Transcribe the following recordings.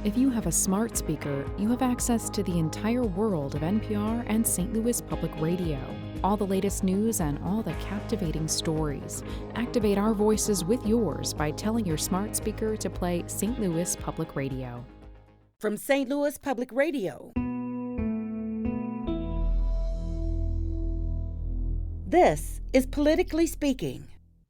If you have a smart speaker, you have access to the entire world of NPR and St. Louis Public Radio. All the latest news and all the captivating stories. Activate our voices with yours by telling your smart speaker to play St. Louis Public Radio. From St. Louis Public Radio, this is Politically Speaking.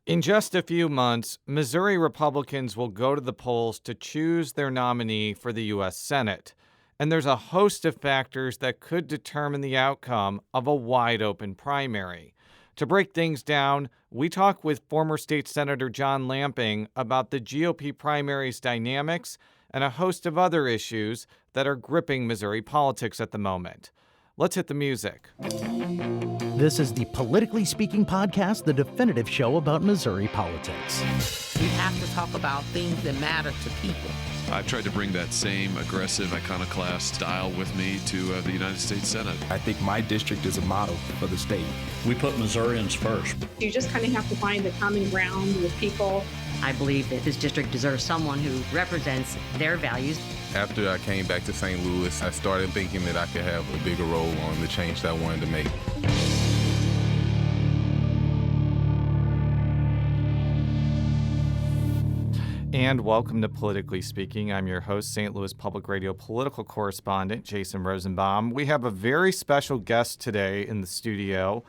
In just a few months, Missouri Republicans will go to the polls to choose their nominee for the U.S. Senate. And there's a host of factors that could determine the outcome of a wide-open primary. To break things down, we talk with former State Senator John Lamping about the GOP primary's dynamics and a host of other issues that are gripping Missouri politics at the moment. Let's hit the music. This is the Politically Speaking podcast, the definitive show about Missouri politics. We have to talk about things that matter to people. I've tried to bring that same aggressive iconoclast style with me to the United States Senate. I think my district is a model for the state. We put Missourians first. You just kind of have to find the common ground with people. I believe that this district deserves someone who represents their values. After I came back to St. Louis, I started thinking that I could have a bigger role on the change that I wanted to make. And welcome to Politically Speaking. I'm your host, St. Louis Public Radio political correspondent, Jason Rosenbaum. We have a very special guest today in the studio.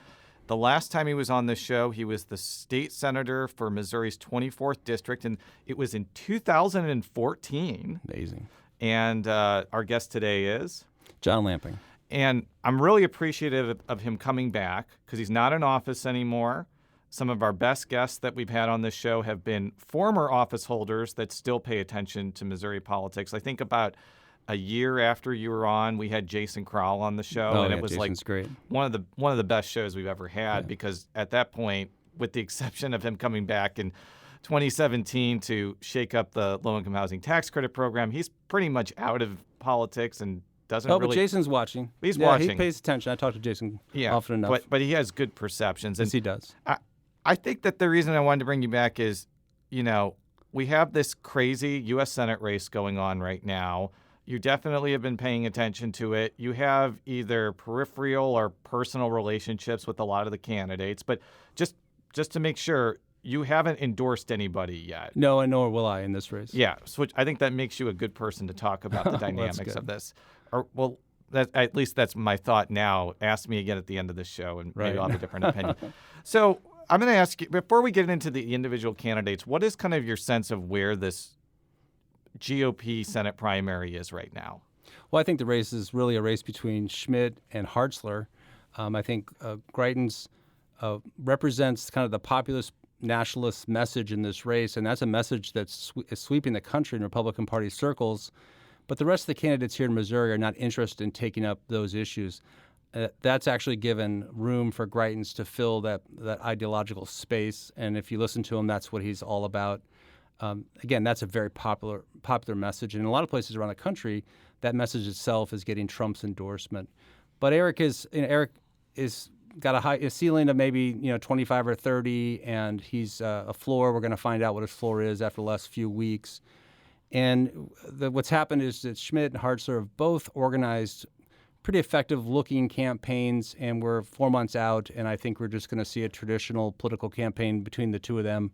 The last time he was on this show, he was the state senator for Missouri's 24th district, and it was in 2014. Amazing. And our guest today is? John Lamping. And I'm really appreciative of him coming back because he's not in office anymore. Some of our best guests that we've had on this show have been former office holders that still pay attention to Missouri politics. I think about a year after you were on, we had Jason Crowell on the show, and it was Jason's great. one of the best shows we've ever had because at that point, with the exception of him coming back in 2017 to shake up the low-income housing tax credit program, he's pretty much out of politics and doesn't really. But Jason's watching. He's watching. He pays attention. I talk to Jason often enough. But he has good perceptions. Yes, he does. I think that the reason I wanted to bring you back is, we have this crazy U.S. Senate race going on right now. You definitely have been paying attention to it. You have either peripheral or personal relationships with a lot of the candidates. But just to make sure, you haven't endorsed anybody yet. No, nor will I in this race. Yeah, so I think that makes you a good person to talk about the dynamics of this. At least that's my thought now. Ask me again at the end of the show, and maybe I'll have a different opinion. So I'm going to ask you, before we get into the individual candidates, what is kind of your sense of where this GOP Senate primary is right now? Well, I think the race is really a race between Schmidt and Hartzler. I think Greitens represents kind of the populist nationalist message in this race, and that's a message that's sweeping the country in Republican Party circles. But the rest of the candidates here in Missouri are not interested in taking up those issues. That's actually given room for Greitens to fill that ideological space. And if you listen to him, that's what he's all about. Again, that's a very popular message. And in a lot of places around the country, that message itself is getting Trump's endorsement. But Eric is got a ceiling of maybe 25 or 30, and he's a floor. We're going to find out what his floor is after the last few weeks. And what's happened is that Schmidt and Hartzler have both organized pretty effective-looking campaigns, and we're 4 months out, and I think we're just going to see a traditional political campaign between the two of them.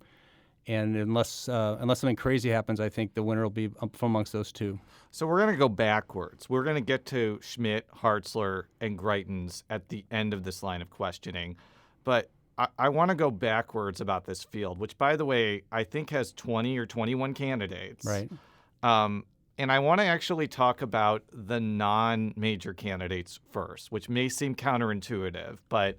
And unless something crazy happens, I think the winner will be from amongst those two. So we're going to go backwards. We're going to get to Schmidt, Hartzler, and Greitens at the end of this line of questioning. But I want to go backwards about this field, which, by the way, I think has 20 or 21 candidates. Right. And I want to actually talk about the non-major candidates first, which may seem counterintuitive. But,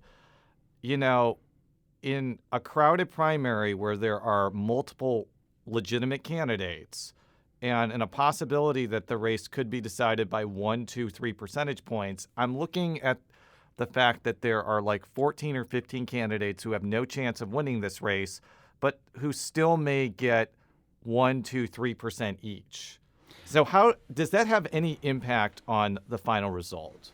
in a crowded primary where there are multiple legitimate candidates and in a possibility that the race could be decided by 1, 2, 3 percentage points, I'm looking at the fact that there are like 14 or 15 candidates who have no chance of winning this race, but who still may get 1, 2, 3% each. So how does that have any impact on the final result?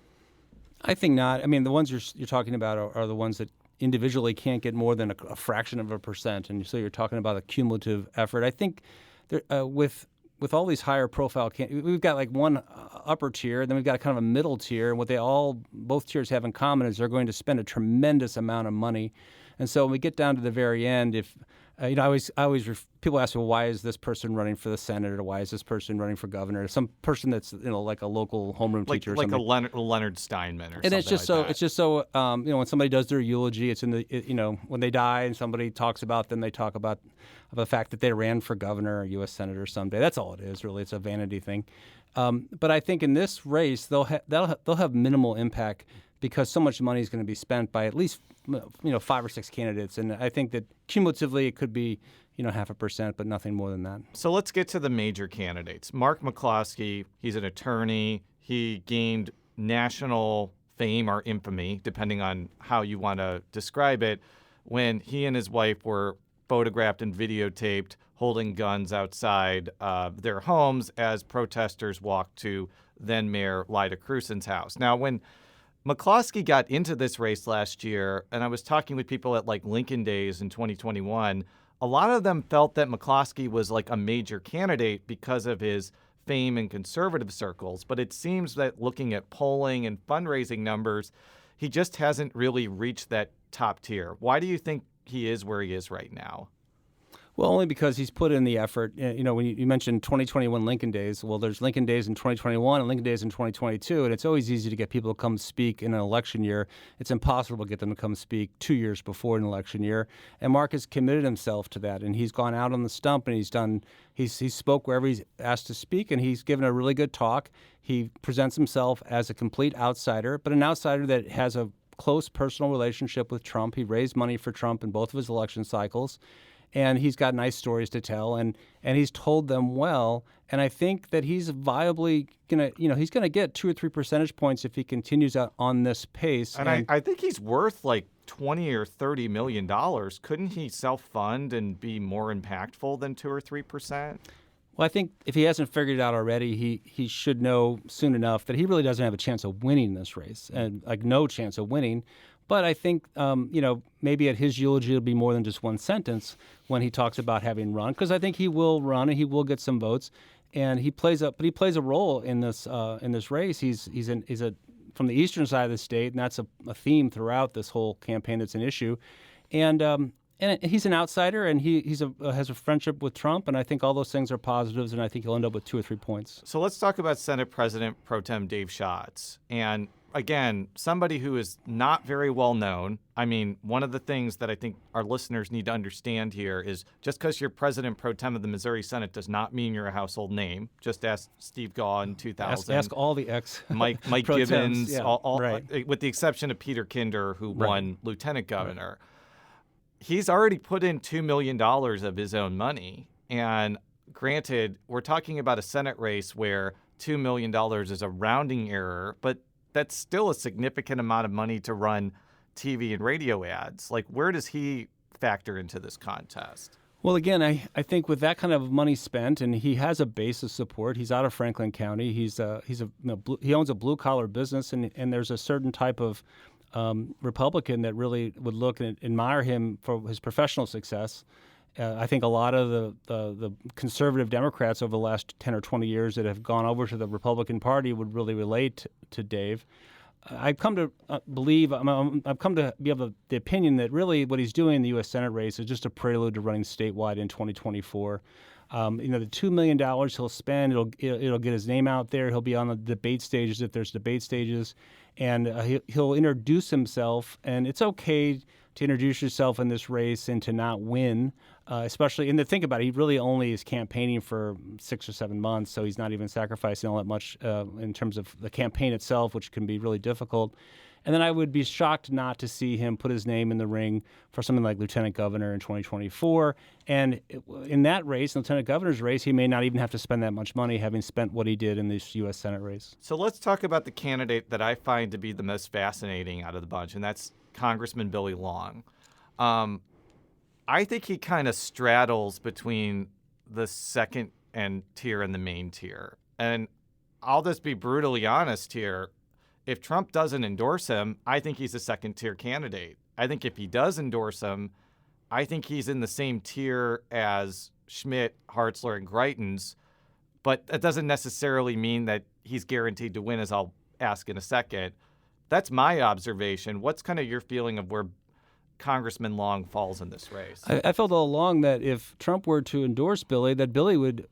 I think not. I mean, the ones you're talking about are the ones that individually can't get more than a fraction of a percent, and so you're talking about a cumulative effort. I think with with all these higher profile, we've got like one upper tier, and then we've got kind of a middle tier. And what both tiers have in common is they're going to spend a tremendous amount of money. And so when we get down to the very end, if people ask me, well, why is this person running for the Senate, or why is this person running for governor? Some person that's like a local homeroom teacher, or like something. a Leonard Steinman, or and something. It's just like so that. it's just so when somebody does their eulogy, it's in the when they die and somebody talks about them, they talk about the fact that they ran for governor or U.S. senator someday. That's all it is, really. It's a vanity thing. But I think in this race, they'll have minimal impact, because so much money is going to be spent by at least 5 or 6 candidates, and I think that cumulatively it could be 0.5%, but nothing more than that. So let's get to the major candidates. Mark McCloskey, he's an attorney. He gained national fame or infamy, depending on how you want to describe it, when he and his wife were photographed and videotaped holding guns outside their homes as protesters walked to then-Mayor Lyda Crusen's house. Now, when McCloskey got into this race last year, and I was talking with people at like Lincoln Days in 2021, a lot of them felt that McCloskey was like a major candidate because of his fame in conservative circles. But it seems that looking at polling and fundraising numbers, he just hasn't really reached that top tier. Why do you think he is where he is right now? Well, only because he's put in the effort. When you mentioned 2021 Lincoln Days, well, there's Lincoln Days in 2021 and Lincoln Days in 2022, and it's always easy to get people to come speak in an election year. It's impossible to get them to come speak 2 years before an election year. And Mark has committed himself to that, and he's gone out on the stump, and he spoke wherever he's asked to speak, and he's given a really good talk. He presents himself as a complete outsider, but an outsider that has a close personal relationship with Trump. He raised money for Trump in both of his election cycles. And he's got nice stories to tell, and he's told them well. And I think that he's viably he's gonna get 2 or 3 percentage points if he continues out on this pace. And I think he's worth like $20 or $30 million. Couldn't he self-fund and be more impactful than 2 or 3%? Well, I think if he hasn't figured it out already, he should know soon enough that he really doesn't have a chance of winning this race, and like no chance of winning. But I think, maybe at his eulogy it'll be more than just one sentence when he talks about having run, because I think he will run and he will get some votes, and he plays a role in this race. He's from the eastern side of the state, and that's a theme throughout this whole campaign. That's an issue, and he's an outsider, and he has a friendship with Trump, and I think all those things are positives, and I think he'll end up with 2 or 3 points. So let's talk about Senate President Pro Tem Dave Schatz. And again, somebody who is not very well known. I mean, one of the things that I think our listeners need to understand here is just because you're President Pro Tem of the Missouri Senate does not mean you're a household name. Just ask Steve Gaw in 2000. Ask all the Mike Pro Gibbons, Tems, yeah, all, right. With the exception of Peter Kinder, who won lieutenant governor. Right. He's already put in $2 million of his own money. And granted, we're talking about a Senate race where $2 million is a rounding error, but that's still a significant amount of money to run TV and radio ads. Like, where does he factor into this contest? Well, again, I think with that kind of money spent, and he has a base of support. He's out of Franklin County. He owns a blue collar business, and there's a certain type of Republican that really would look and admire him for his professional success. I think a lot of the conservative Democrats over the last 10 or 20 years that have gone over to the Republican Party would really relate to Dave. I've come to believe, I've come to be of the opinion that really what he's doing in the U.S. Senate race is just a prelude to running statewide in 2024. The $2 million he'll spend, it'll get his name out there. He'll be on the debate stages if there's debate stages, and he'll introduce himself. And it's okay to introduce yourself in this race and to not win, especially. And to think about it, he really only is campaigning for 6 or 7 months, so he's not even sacrificing all that much in terms of the campaign itself, which can be really difficult. And then I would be shocked not to see him put his name in the ring for something like lieutenant governor in 2024. And in that race, lieutenant governor's race, he may not even have to spend that much money, having spent what he did in this U.S. Senate race. So let's talk about the candidate that I find to be the most fascinating out of the bunch, and that's Congressman Billy Long. I think he kind of straddles between the second tier and the main tier. And I'll just be brutally honest here. If Trump doesn't endorse him, I think he's a second-tier candidate. I think if he does endorse him, I think he's in the same tier as Schmidt, Hartzler, and Greitens, but that doesn't necessarily mean that he's guaranteed to win, as I'll ask in a second. That's my observation. What's kind of your feeling of where Congressman Long falls in this race? I felt all along that if Trump were to endorse Billy, that Billy would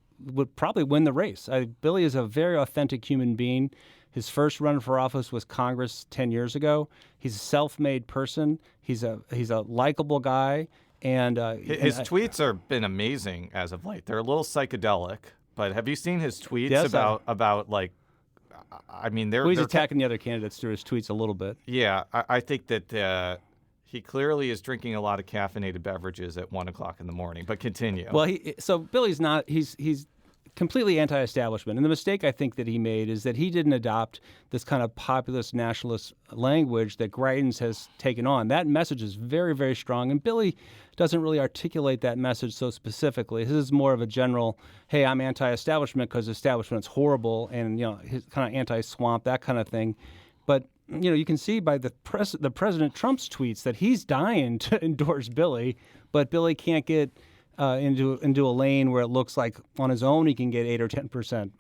probably win the race. Billy is a very authentic human being. His first run for office was Congress 10 years ago. He's a self-made person. He's a likable guy. And his tweets have been amazing as of late. They're a little psychedelic, but have you seen his tweets about like, I mean, he's attacking the other candidates through his tweets a little bit. Yeah, I think that he clearly is drinking a lot of caffeinated beverages at 1 o'clock in the morning. But continue. Well, so Billy's not. He's completely anti-establishment, and the mistake I think that he made is that he didn't adopt this kind of populist nationalist language that Greitens has taken on. That message is very, very strong, and Billy doesn't really articulate that message so specifically. This is more of a general, hey, I'm anti-establishment because establishment's horrible, and his kind of anti-swamp, that kind of thing. But you can see by the President Trump's tweets that he's dying to endorse Billy, but Billy can't get into a lane where it looks like on his own he can get 8 or 10%.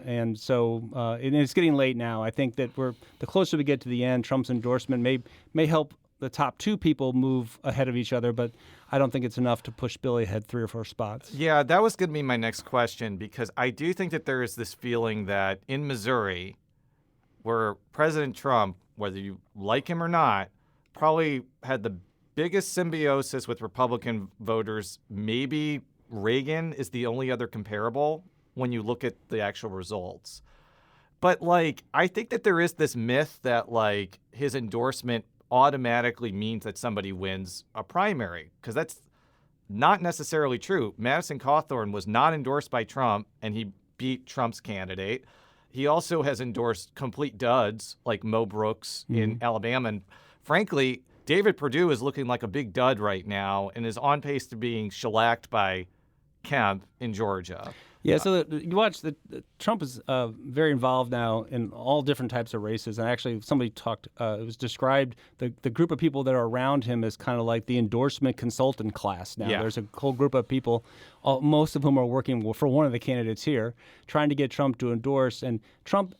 And so and it's getting late now. I think that the closer we get to the end, Trump's endorsement may help the top two people move ahead of each other, but I don't think it's enough to push Billy ahead 3 or 4 spots. Yeah, that was going to be my next question, because I do think that there is this feeling that in Missouri, where President Trump, whether you like him or not, probably had the biggest symbiosis with Republican voters. Maybe Reagan is the only other comparable when you look at the actual results. But, I think that there is this myth that, his endorsement automatically means that somebody wins a primary, because that's not necessarily true. Madison Cawthorn was not endorsed by Trump, and he beat Trump's candidate. He also has endorsed complete duds like Mo Brooks in Alabama. And frankly, David Perdue is looking like a big dud right now and is on pace to being shellacked by Kemp in Georgia. Yeah, so you watch Trump is very involved now in all different types of races. And actually, somebody talked, it was described, the group of people that are around him is kind of like the endorsement consultant class now. Yeah. There's a whole group of people, most of whom are working for one of the candidates here, trying to get Trump to endorse. And Trump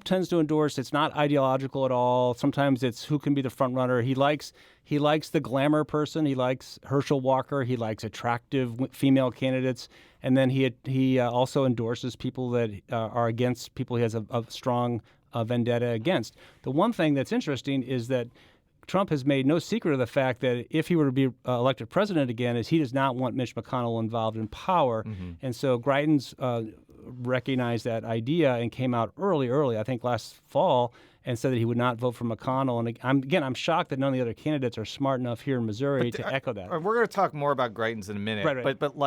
tends to endorse. It's not ideological at all. Sometimes it's who can be the front runner. He likes the glamour person. He likes Herschel Walker. He likes attractive female candidates. And then he also endorses people that are against people he has a strong vendetta against. The one thing that's interesting is that Trump has made no secret of the fact that if he were to be elected president again, is he does not want Mitch McConnell involved in power. Mm-hmm. And so Greitens recognized that idea and came out early, I think last fall, and said that he would not vote for McConnell. And I'm shocked that none of the other candidates are smart enough here in Missouri to echo that. We're going to talk more about Greitens in a minute. Right. But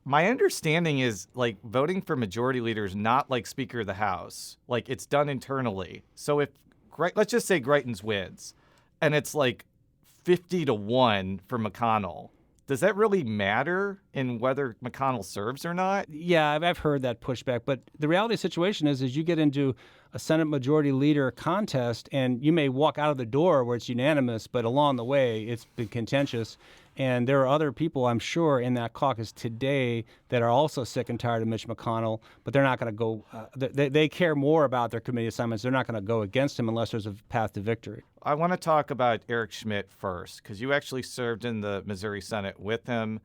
my understanding is voting for majority leader is not like Speaker of the House. It's done internally. So if let's just say Greitens wins, and it's 50-1 for McConnell, does that really matter in whether McConnell serves or not? Yeah, I've heard that pushback. But the reality of the situation is you get into a Senate Majority Leader contest, and you may walk out of the door where it's unanimous, but along the way it's been contentious. And there are other people, I'm sure, in that caucus today that are also sick and tired of Mitch McConnell, but they're not going to go. They care more about their committee assignments. They're not going to go against him unless there's a path to victory. I want to talk about Eric Schmitt first, because you actually served in the Missouri Senate with him.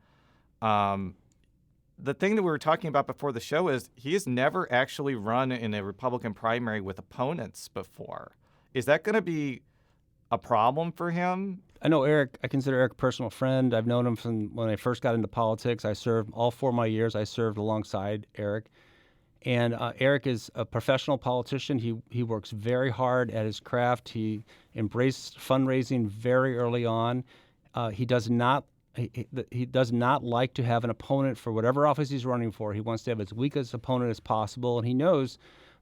The thing that we were talking about before the show is he has never actually run in a Republican primary with opponents before. Is that going to be a problem for him? I know Eric. I consider Eric a personal friend. I've known him from when I first got into politics. I served all 4 of my years. I served alongside Eric. And Eric is a professional politician. He works very hard at his craft. He embraced fundraising very early on. He does not like to have an opponent for whatever office he's running for. He wants to have as weak an opponent as possible, and he knows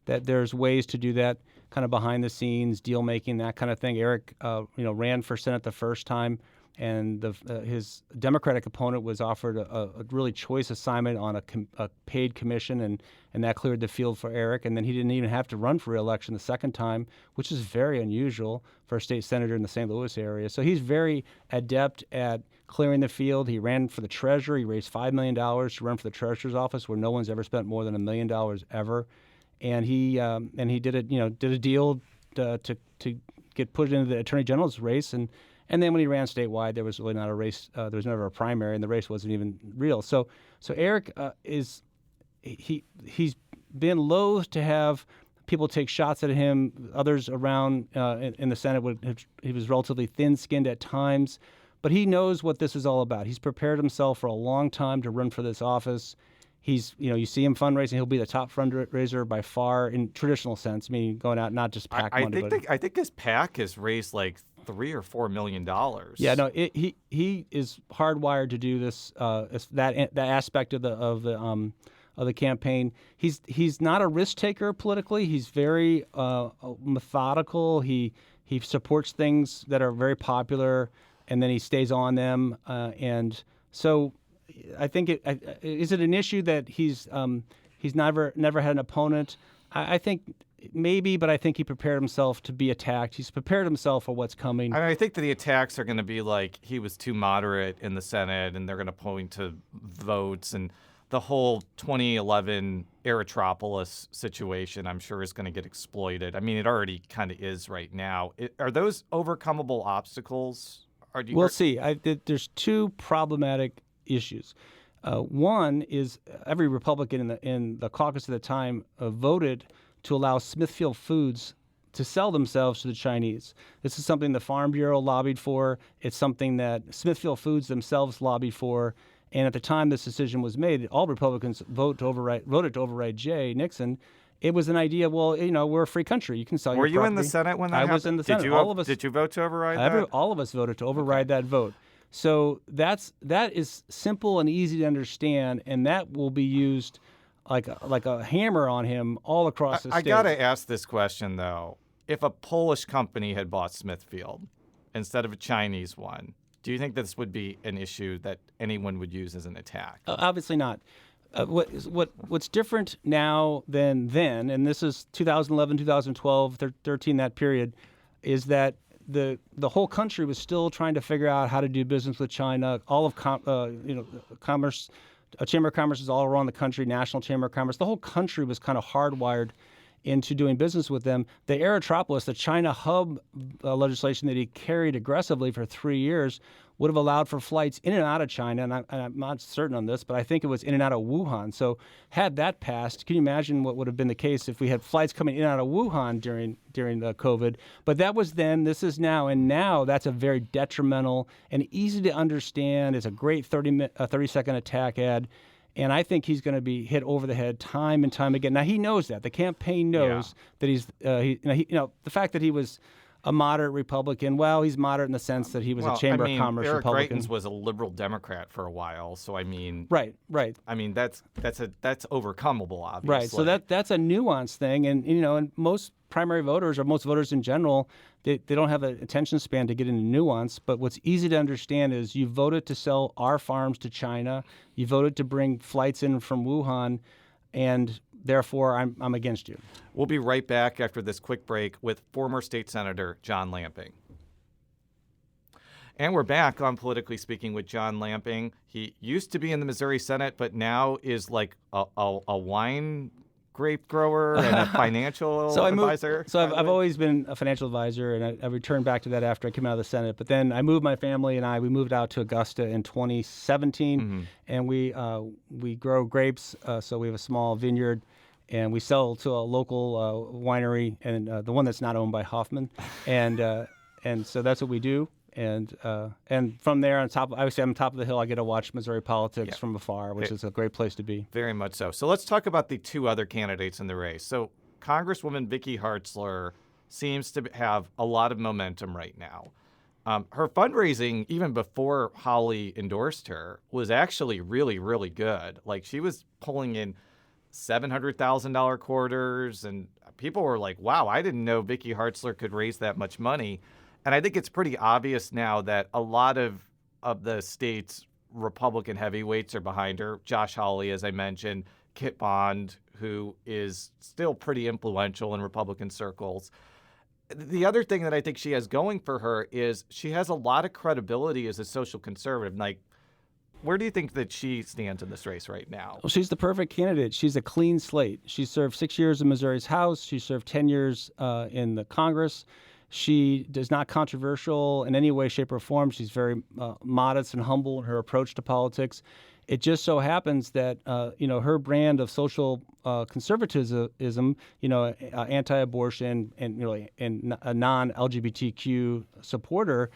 that there's ways to do that kind of behind the scenes, deal making, that kind of thing. Eric, ran for Senate the first time and his Democratic opponent was offered a really choice assignment on a paid commission, and that cleared the field for Eric. And then he didn't even have to run for re-election the second time, which is very unusual for a state senator in the St. Louis area. So he's very adept at clearing the field. He ran for the treasurer. He raised $5 million to run for the treasurer's office, where no one's ever spent more than $1 million ever. And he did a deal to get put into the attorney general's race, and then when he ran statewide, there was really not a race. There was never a primary, and the race wasn't even real. So Eric he's been loath to have people take shots at him. Others around in the Senate he was relatively thin-skinned at times, but he knows what this is all about. He's prepared himself for a long time to run for this office. He's, you see him fundraising. He'll be the top fundraiser by far in traditional sense, meaning going out not just PAC money. I think his PAC has raised like $3 or $4 million. Yeah, no, he is hardwired to do this. That aspect of the campaign. He's not a risk taker politically. He's very methodical. He supports things that are very popular, and then he stays on them. And so I think is it an issue that he's never had an opponent? I think maybe, but I think he prepared himself to be attacked. He's prepared himself for what's coming. I think that the attacks are going to be like he was too moderate in the Senate, and they're going to point to votes, and the whole 2011 Eritropoulos situation, I'm sure, is going to get exploited. I mean, it already kind of is right now. Are those overcomable obstacles? We'll see. There's two problematic issues. One is every Republican in the caucus at the time voted to allow Smithfield Foods to sell themselves to the Chinese. This is something the Farm Bureau lobbied for. It's something that Smithfield Foods themselves lobbied for. And at the time this decision was made, all Republicans voted to override Nixon. It was an idea, well, we're a free country. You can sell your property. Were you in the Senate when that happened? I was in the Senate. Did you vote to override that? All of us voted to override that vote. So that is simple and easy to understand, and that will be used like a hammer on him all across the state. I got to ask this question, though. If a Polish company had bought Smithfield instead of a Chinese one, do you think this would be an issue that anyone would use as an attack? Obviously not. What's different now than then, and this is 2011, 2012, 13, that period, is that the whole country was still trying to figure out how to do business with China. All of commerce, Chamber of Commerce is all around the country, National Chamber of Commerce. The whole country was kind of hardwired into doing business with them. The Eritropoulos, the China hub legislation that he carried aggressively for 3 years, would have allowed for flights in and out of China, and I'm not certain on this, but I think it was in and out of Wuhan. So had that passed, can you imagine what would have been the case if we had flights coming in and out of Wuhan during the COVID? But that was then, this is now, and now that's a very detrimental and easy to understand. It's a great 30-second attack ad. And I think he's going to be hit over the head time and time again. Now, he knows that. The campaign knows that he's, the fact that he was a moderate Republican, well, he's moderate in the sense that he was a Chamber of Commerce Eric Republican. Greitens was a liberal Democrat for a while, so I mean, right. I mean, that's overcomable, obviously. Right. So that's a nuanced thing, and and most primary voters or most voters in general, they don't have an attention span to get into nuance. But what's easy to understand is you voted to sell our farms to China, you voted to bring flights in from Wuhan, and therefore I'm against you. We'll be right back after this quick break with former State Senator John Lamping. And we're back on Politically Speaking with John Lamping. He used to be in the Missouri Senate, but now is like a wine grape grower and a financial advisor. I've always been a financial advisor, and I returned back to that after I came out of the Senate. But then I moved my family and we moved out to Augusta in 2017, and we grow grapes. So we have a small vineyard, and we sell to a local winery, and the one that's not owned by Hoffman, and so that's what we do. And from there, obviously I'm on top of the hill. I get to watch Missouri politics from afar, which is a great place to be. Very much so. So let's talk about the two other candidates in the race. So Congresswoman Vicky Hartzler seems to have a lot of momentum right now. Her fundraising, even before Holly endorsed her, was actually really, really good. Like, she was pulling in $700,000 quarters, and people were like, wow, I didn't know Vicky Hartzler could raise that much money. And I think it's pretty obvious now that a lot of the state's Republican heavyweights are behind her. Josh Hawley, as I mentioned, Kit Bond, who is still pretty influential in Republican circles. The other thing that I think she has going for her is she has a lot of credibility as a social conservative. Like, where do you think that she stands in this race right now? Well, she's the perfect candidate. She's a clean slate. She served 6 years in Missouri's House. She served 10 years in the Congress. She is not controversial in any way, shape, or form. She's very modest and humble in her approach to politics. It just so happens that her brand of social conservatism, anti-abortion and a non-LGBTQ supporter,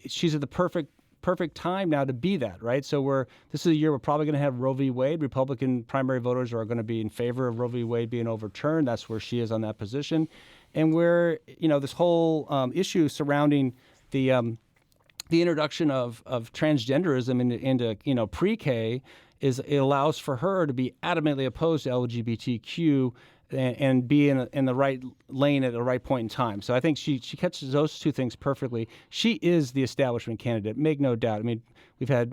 she's at the perfect time now to be that, right? So this is a year we're probably going to have Roe v. Wade. Republican primary voters are going to be in favor of Roe v. Wade being overturned. That's where she is on that position. And where, this whole issue surrounding the introduction of transgenderism into pre-K it allows for her to be adamantly opposed to LGBTQ and be in the right lane at the right point in time. So I think she catches those two things perfectly. She is the establishment candidate, make no doubt. I mean, we've had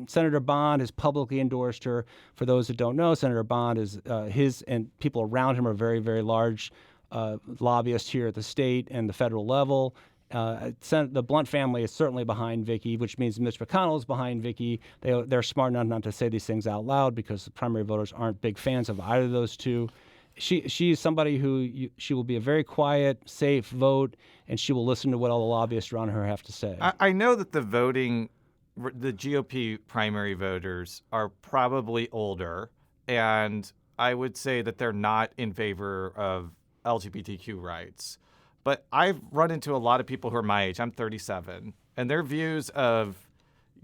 Senator Bond has publicly endorsed her. For those that don't know, Senator Bond is his and people around him are very, very large lobbyists here at the state and the federal level. The Blunt family is certainly behind Vicky, which means Mitch McConnell is behind Vicky. They're smart enough not to say these things out loud because the primary voters aren't big fans of either of those two. She is somebody who she will be a very quiet, safe vote, and she will listen to what all the lobbyists around her have to say. I know that the GOP primary voters are probably older, and I would say that they're not in favor of LGBTQ rights. But I've run into a lot of people who are my age. I'm 37. And their views of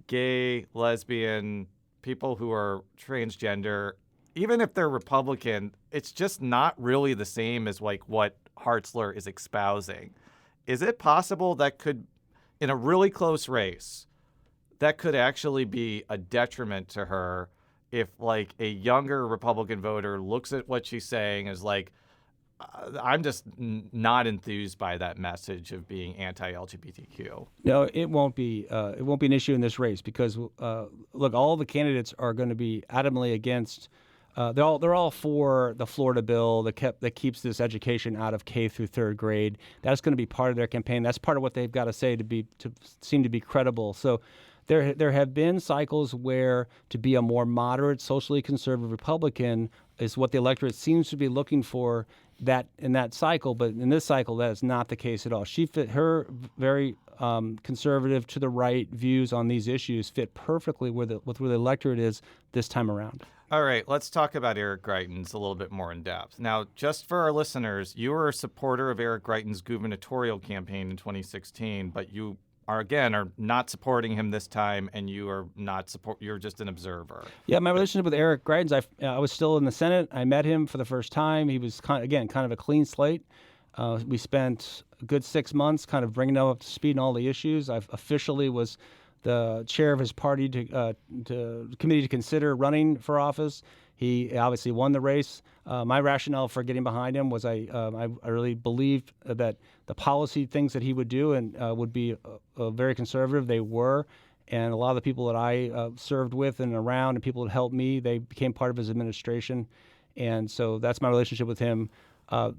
gay, lesbian, people who are transgender, even if they're Republican, it's just not really the same as like what Hartzler is espousing. Is it possible that could, in a really close race, that could actually be a detriment to her if like a younger Republican voter looks at what she's saying as like, I'm just not enthused by that message of being anti-LGBTQ. No, it won't be an issue in this race because look, all the candidates are going to be adamantly against. They're all for the Florida bill that keeps this education out of K through third grade. That's going to be part of their campaign. That's part of what they've got to say to seem to be credible. So there have been cycles where to be a more moderate, socially conservative Republican is what the electorate seems to be looking for in that cycle. But in this cycle, that is not the case at all. She fit her very conservative to the right views on these issues fit perfectly with where the electorate is this time around. All right, let's talk about Eric Greitens a little bit more in depth. Now, just for our listeners, you were a supporter of Eric Greitens' gubernatorial campaign in 2016, but you are not supporting him this time, and you're just an observer. Yeah, my relationship with Eric Greitens, I was still in the Senate. I met him for the first time. He was kind of a clean slate. We spent a good 6 months kind of bringing him up to speed on all the issues. I officially was the chair of his party to committee to consider running for office. He obviously won the race. My rationale for getting behind him was I really believed that the policy things that he would do and would be very conservative. They were, and a lot of the people that I served with and around and people that helped me, they became part of his administration, and so that's my relationship with him.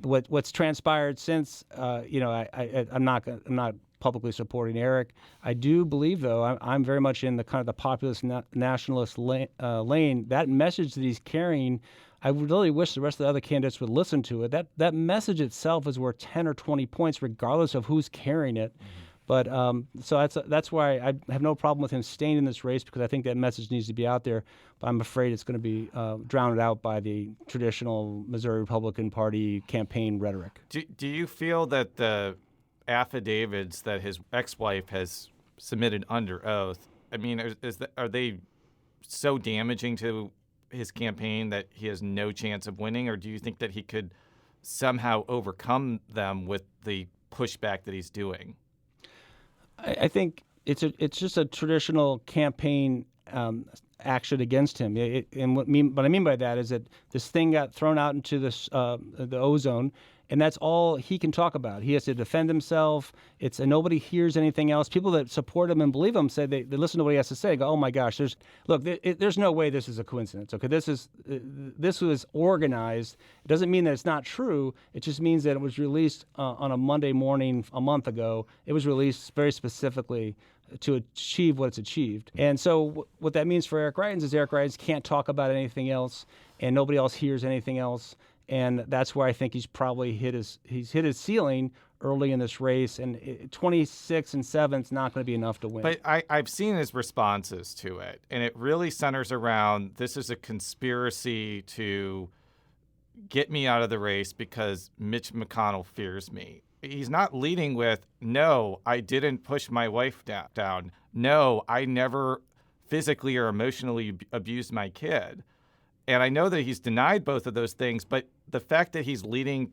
What's transpired since, I'm not publicly supporting Eric. I do believe, though, I'm very much in the kind of the populist nationalist lane. That message that he's carrying, I really wish the rest of the other candidates would listen to it. That message itself is worth 10 or 20 points, regardless of who's carrying it. But so that's why I have no problem with him staying in this race, because I think that message needs to be out there. But I'm afraid it's going to be drowned out by the traditional Missouri Republican Party campaign rhetoric. Do you feel that the affidavits that his ex-wife has submitted under oath, I mean, are they so damaging to his campaign that he has no chance of winning, or do you think that he could somehow overcome them with the pushback that he's doing? I think it's just a traditional campaign action against him. And what I mean by that is that this thing got thrown out into the ozone, And that's all he can talk about. He has to defend himself. And nobody hears anything else. People that support him and believe him say they listen to what he has to say. Go, oh my gosh, there's no way this is a coincidence. Okay, this was organized. It doesn't mean that it's not true. It just means that it was released on a Monday morning a month ago. It was released very specifically to achieve what it's achieved. And so what that means for Eric Greitens is Eric Greitens can't talk about anything else, and nobody else hears anything else. And that's where I think he's probably hit his ceiling early in this race. And 26 and 7 is not going to be enough to win. But I've seen his responses to it, and it really centers around this is a conspiracy to get me out of the race because Mitch McConnell fears me. He's not leading with, no, I didn't push my wife down. No, I never physically or emotionally abused my kid. And I know that he's denied both of those things, but the fact that he's leading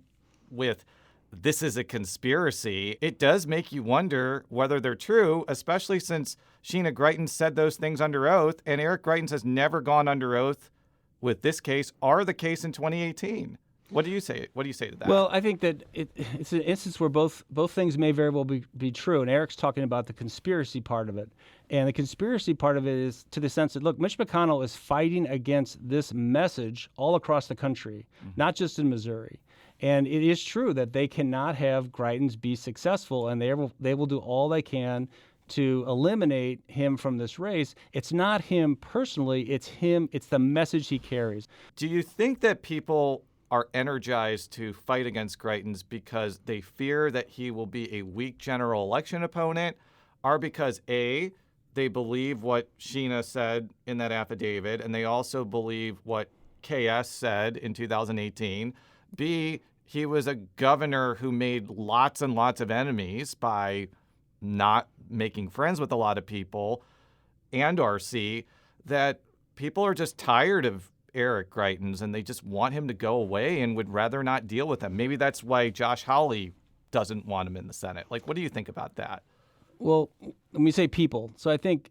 with this is a conspiracy, it does make you wonder whether they're true, especially since Sheena Greitens said those things under oath, and Eric Greitens has never gone under oath with this case or the case in 2018. What do you say? What do you say to that? Well, I think that it's an instance where both things may very well be true. And Eric's talking about the conspiracy part of it. And the conspiracy part of it is to the sense that, look, Mitch McConnell is fighting against this message all across the country, not just in Missouri. And it is true that they cannot have Greitens be successful, and they will do all they can to eliminate him from this race. It's not him personally, it's him, it's the message he carries. Do you think that people are energized to fight against Greitens because they fear that he will be a weak general election opponent, or because A, they believe what Sheena said in that affidavit, and they also believe what KS said in 2018, B, he was a governor who made lots and lots of enemies by not making friends with a lot of people, and RC, that people are just tired of Eric Greitens and they just want him to go away and would rather not deal with him. Maybe that's why Josh Hawley doesn't want him in the Senate. Like, what do you think about that? Well, when we say people, so I think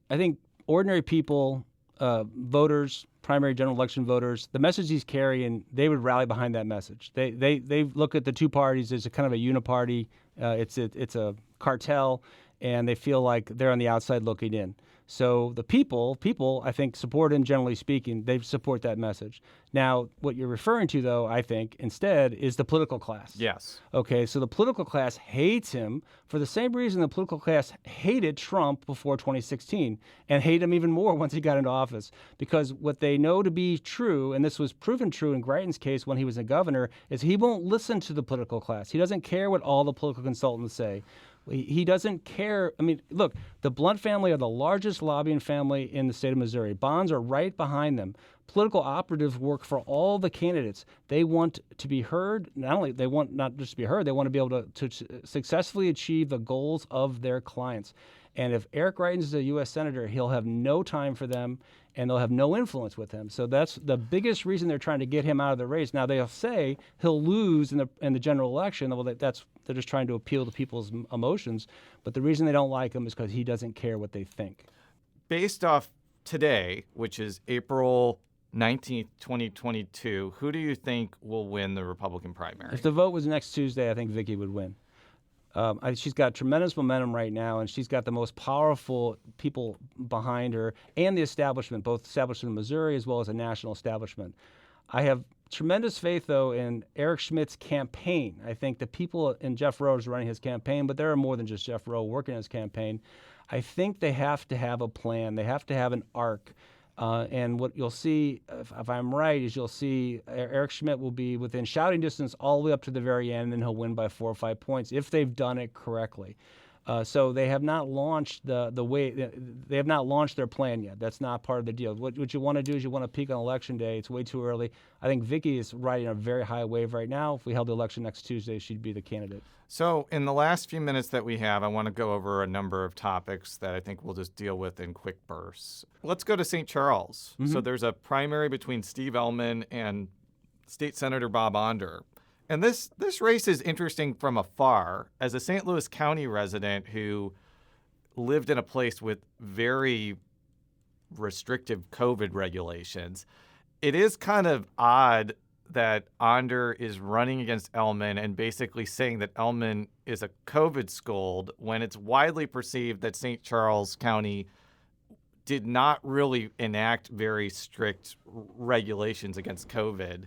ordinary people, voters, primary general election voters, the message he's carrying, they would rally behind that message. They look at the two parties as a kind of a uniparty. It's a cartel, and they feel like they're on the outside looking in. So the people, I think, support him, generally speaking. They support that message. Now, what you're referring to, though, I think, instead, is the political class. Yes. Okay, so the political class hates him for the same reason the political class hated Trump before 2016 and hate him even more once he got into office. Because what they know to be true, and this was proven true in Greitens' case when he was a governor, is he won't listen to the political class. He doesn't care what all the political consultants say. He doesn't care. I mean, look, the Blunt family are the largest lobbying family in the state of Missouri. Bonds are right behind them. Political operatives work for all the candidates. They want to be heard. They want not just to be heard, they want to be able to successfully achieve the goals of their clients. And if Eric Greitens is a U.S. Senator, he'll have no time for them, and they'll have no influence with him. So that's the biggest reason they're trying to get him out of the race. Now, they'll say he'll lose in the general election. Well, they're just trying to appeal to people's emotions. But the reason they don't like him is because he doesn't care what they think. Based off today, which is April 19th, 2022, who do you think will win the Republican primary? If the vote was next Tuesday, I think Vicky would win. She's got tremendous momentum right now, and she's got the most powerful people behind her and the establishment, both establishment in Missouri as well as a national establishment. I have tremendous faith, though, in Eric Schmidt's campaign. I think the people in Jeff Rowe is running his campaign, but there are more than just Jeff Rowe working his campaign. I think they have to have a plan. They have to have an arc. And what you'll see, if I'm right, is you'll see Eric Schmidt will be within shouting distance all the way up to the very end, and he'll win by 4 or 5 points if they've done it correctly. So they have not launched they have not launched their plan yet. That's not part of the deal. What you want to do is you want to peak on election day. It's way too early. I think Vicky is riding a very high wave right now. If we held the election next Tuesday, she'd be the candidate. So in the last few minutes that we have, I want to go over a number of topics that I think we'll just deal with in quick bursts. Let's go to St. Charles. Mm-hmm. So there's a primary between Steve Ellman and State Senator Bob Onder. And this race is interesting from afar. As a St. Louis County resident who lived in a place with very restrictive COVID regulations, it is kind of odd that Onder is running against Ellman and basically saying that Ellman is a COVID scold when it's widely perceived that St. Charles County did not really enact very strict regulations against COVID.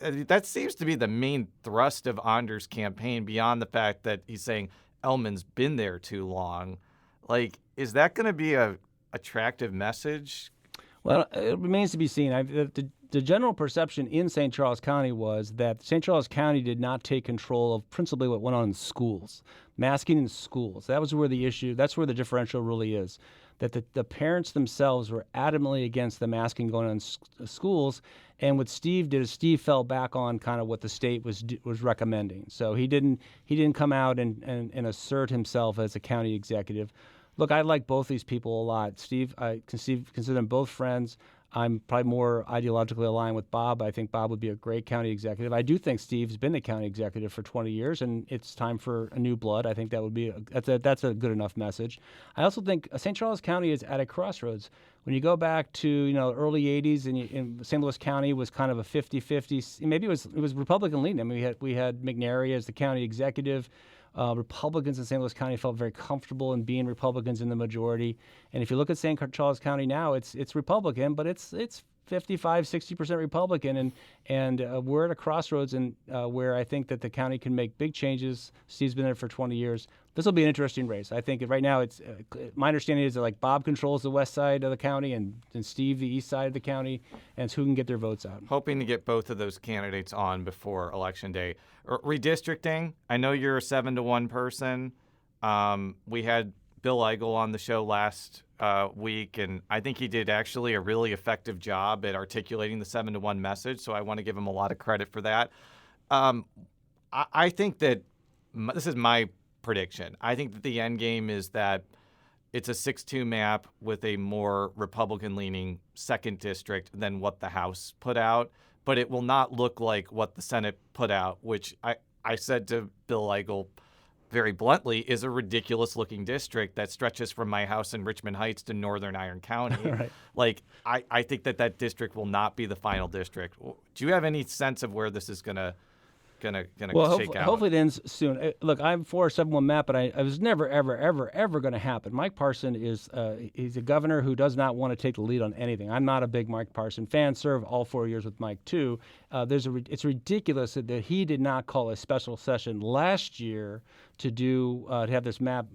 That seems to be the main thrust of Onder's campaign, beyond the fact that he's saying Ellman's been there too long. Like, is that going to be a attractive message? Well, it remains to be seen. The general perception in St. Charles County was that St. Charles County did not take control of principally what went on in schools, masking in schools. That was where the issue, that's where the differential really is, that the parents themselves were adamantly against the masking going on in schools. And what Steve did is Steve fell back on kind of what the state was recommending. So he didn't come out and assert himself as a county executive. Look, I like both these people a lot. Steve, I consider them both friends. I'm probably more ideologically aligned with Bob. I think Bob would be a great county executive. I do think Steve's been the county executive for 20 years, and it's time for a new blood. I think that would be that's a good enough message. I also think St. Charles County is at a crossroads. When you go back to early 80s, and St. Louis County was kind of a 50-50. Maybe it was Republican leaning. I mean, we had McNary as the county executive. Republicans in St. Louis County felt very comfortable in being Republicans in the majority. And if you look at St. Charles County now, it's Republican, but it's 55-60% Republican, and we're at a crossroads where I think that the county can make big changes. Steve's been there for 20 years. This will be an interesting race. I think right now it's my understanding is that like Bob controls the west side of the county and Steve the east side of the county, and it's who can get their votes out. Hoping to get both of those candidates on before Election Day. Redistricting, I know you're a 7-to-1 person. We had Bill Eigel on the show last week, and I think he did actually a really effective job at articulating the 7-to-1 message, so I want to give him a lot of credit for that. I think that this is my prediction. I think that the end game is that it's a 6-2 map with a more Republican-leaning second district than what the House put out, but it will not look like what the Senate put out, which I said to Bill Eigel very bluntly is a ridiculous-looking district that stretches from my house in Richmond Heights to northern Iron County. Right. Like, I think that district will not be the final district. Do you have any sense of where this is gonna shake out? Hopefully it ends soon. Look, I'm for a 7-1 map, but I was never, ever going to happen. Mike Parson he's a governor who does not want to take the lead on anything. I'm not a big Mike Parson fan. Served all 4 years with Mike too. It's ridiculous that he did not call a special session last year to have this map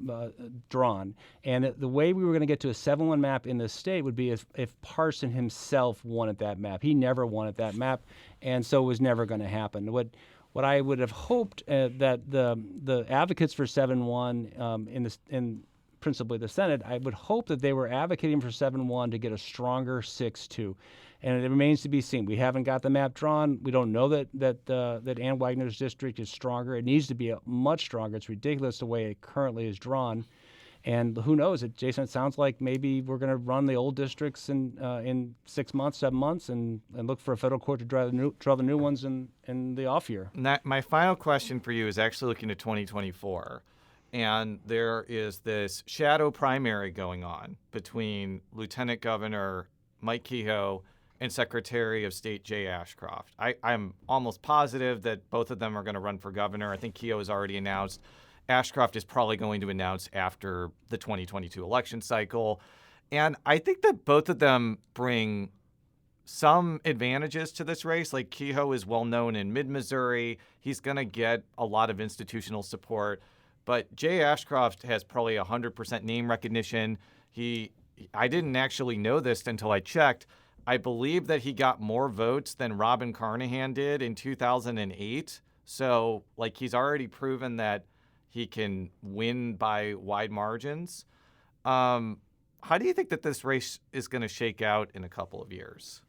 drawn. And the way we were going to get to a 7-1 map in this state would be if Parson himself wanted that map. He never wanted that map, and so it was never going to happen. What I would have hoped that the advocates for 7-1 in principally the Senate, I would hope that they were advocating for 7-1 to get a stronger 6-2, and it remains to be seen. We haven't got the map drawn. We don't know that Ann Wagner's district is stronger. It needs to be much stronger. It's ridiculous the way it currently is drawn. And who knows? Jason, it sounds like maybe we're going to run the old districts in 6 months, 7 months, and look for a federal court to draw the new ones in the off year. My final question for you is actually looking at 2024. And there is this shadow primary going on between Lieutenant Governor Mike Kehoe and Secretary of State Jay Ashcroft. I'm almost positive that both of them are going to run for governor. I think Kehoe has already announced. Ashcroft is probably going to announce after the 2022 election cycle. And I think that both of them bring some advantages to this race. Like Kehoe is well known in mid-Missouri. He's going to get a lot of institutional support. But Jay Ashcroft has probably 100% name recognition. I didn't actually know this until I checked. I believe that he got more votes than Robin Carnahan did in 2008. So, like, he's already proven that he can win by wide margins. How do you think that this race is going to shake out in a couple of years?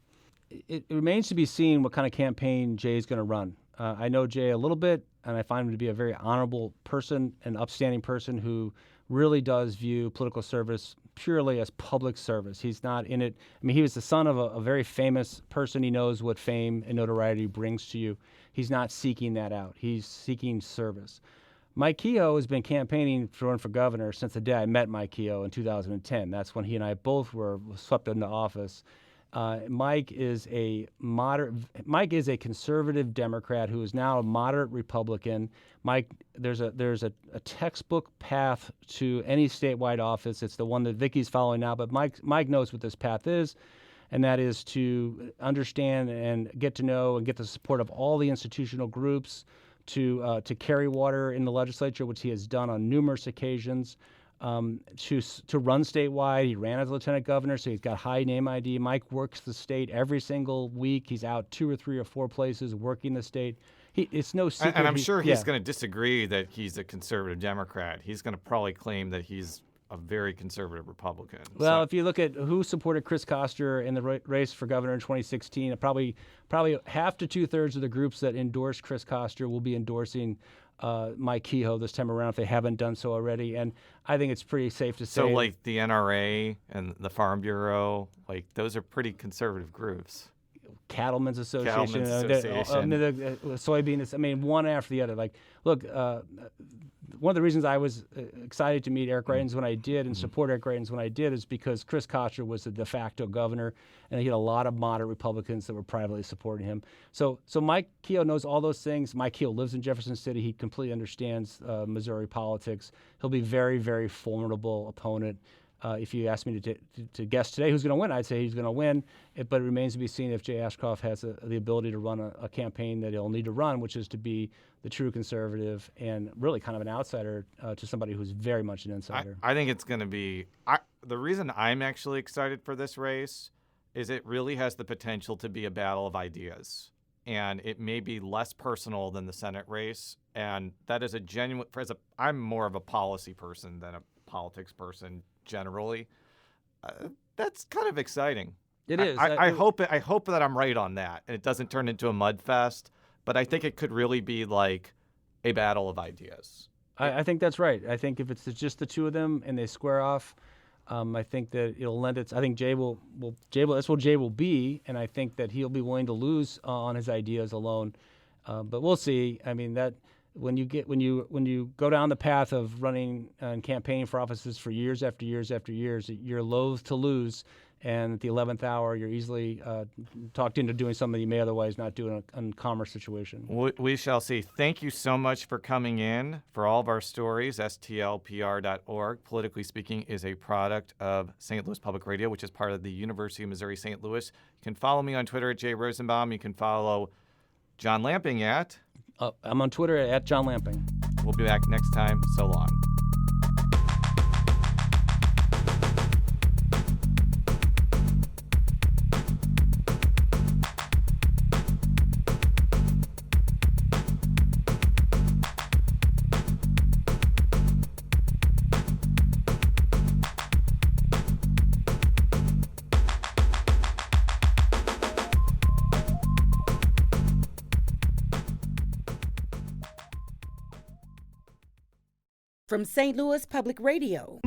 It remains to be seen what kind of campaign Jay is going to run. I know Jay a little bit, and I find him to be a very honorable person, an upstanding person who really does view political service purely as public service. He's not in it. I mean, he was the son of a very famous person. He knows what fame and notoriety brings to you. He's not seeking that out. He's seeking service. Mike Kehoe has been campaigning to run for governor since the day I met Mike Kehoe in 2010. That's when he and I both were swept into office. Mike is a conservative Democrat who is now a moderate Republican. Mike, there's a textbook path to any statewide office. It's the one that Vicki's following now, but Mike knows what this path is, and that is to understand and get to know and get the support of all the institutional groups to carry water in the legislature, which he has done on numerous occasions. To run statewide. He ran as lieutenant governor, so he's got high name ID. Mike works the state every single week. He's out 2 or 3 or 4 places working the state. It's no secret. And I'm sure he's going to disagree that he's a conservative Democrat. He's going to probably claim that he's a very conservative Republican. Well, if you look at who supported Chris Koster in the race for governor in 2016, probably half to 2/3 of the groups that endorsed Chris Koster will be endorsing Mike Kehoe this time around if they haven't done so already. And I think it's pretty safe to say. So like the NRA and the Farm Bureau, like those are pretty conservative groups. Cattlemen's Association, the soybean, one after the other. Like, look, one of the reasons I was excited to meet Eric Greitens when I did and support Eric Greitens when I did is because Chris Koster was the de facto governor, and he had a lot of moderate Republicans that were privately supporting him. So Mike Kehoe knows all those things. Mike Kehoe lives in Jefferson City. He completely understands Missouri politics. He'll be very, very formidable opponent. If you ask me to guess today who's going to win, I'd say he's going to win. But it remains to be seen if Jay Ashcroft has the ability to run a campaign that he'll need to run, which is to be the true conservative and really kind of an outsider to somebody who's very much an insider. I think it's going to be the reason I'm actually excited for this race is it really has the potential to be a battle of ideas. And it may be less personal than the Senate race. And that is I'm more of a policy person than a politics person generally. That's kind of exciting. It is. I hope that I'm right on that and it doesn't turn into a mud fest, but I think it could really be like a battle of ideas. I think that's right. I think if it's just the two of them and they square off, I think that it'll lend its. I think Jay will. That's what Jay will be, and I think that he'll be willing to lose on his ideas alone. But we'll see. I mean that. When you go down the path of running and campaigning for offices for years after years after years, you're loath to lose, and at the 11th hour, you're easily talked into doing something you may otherwise not do in a commerce situation. We shall see. Thank you so much for coming in for all of our stories. STLPR.org, Politically Speaking, is a product of St. Louis Public Radio, which is part of the University of Missouri St. Louis. You can follow me on Twitter at Jay Rosenbaum. You can follow John Lamping at... I'm on Twitter at John Lamping. We'll be back next time. So long. From St. Louis Public Radio.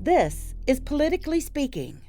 This is Politically Speaking.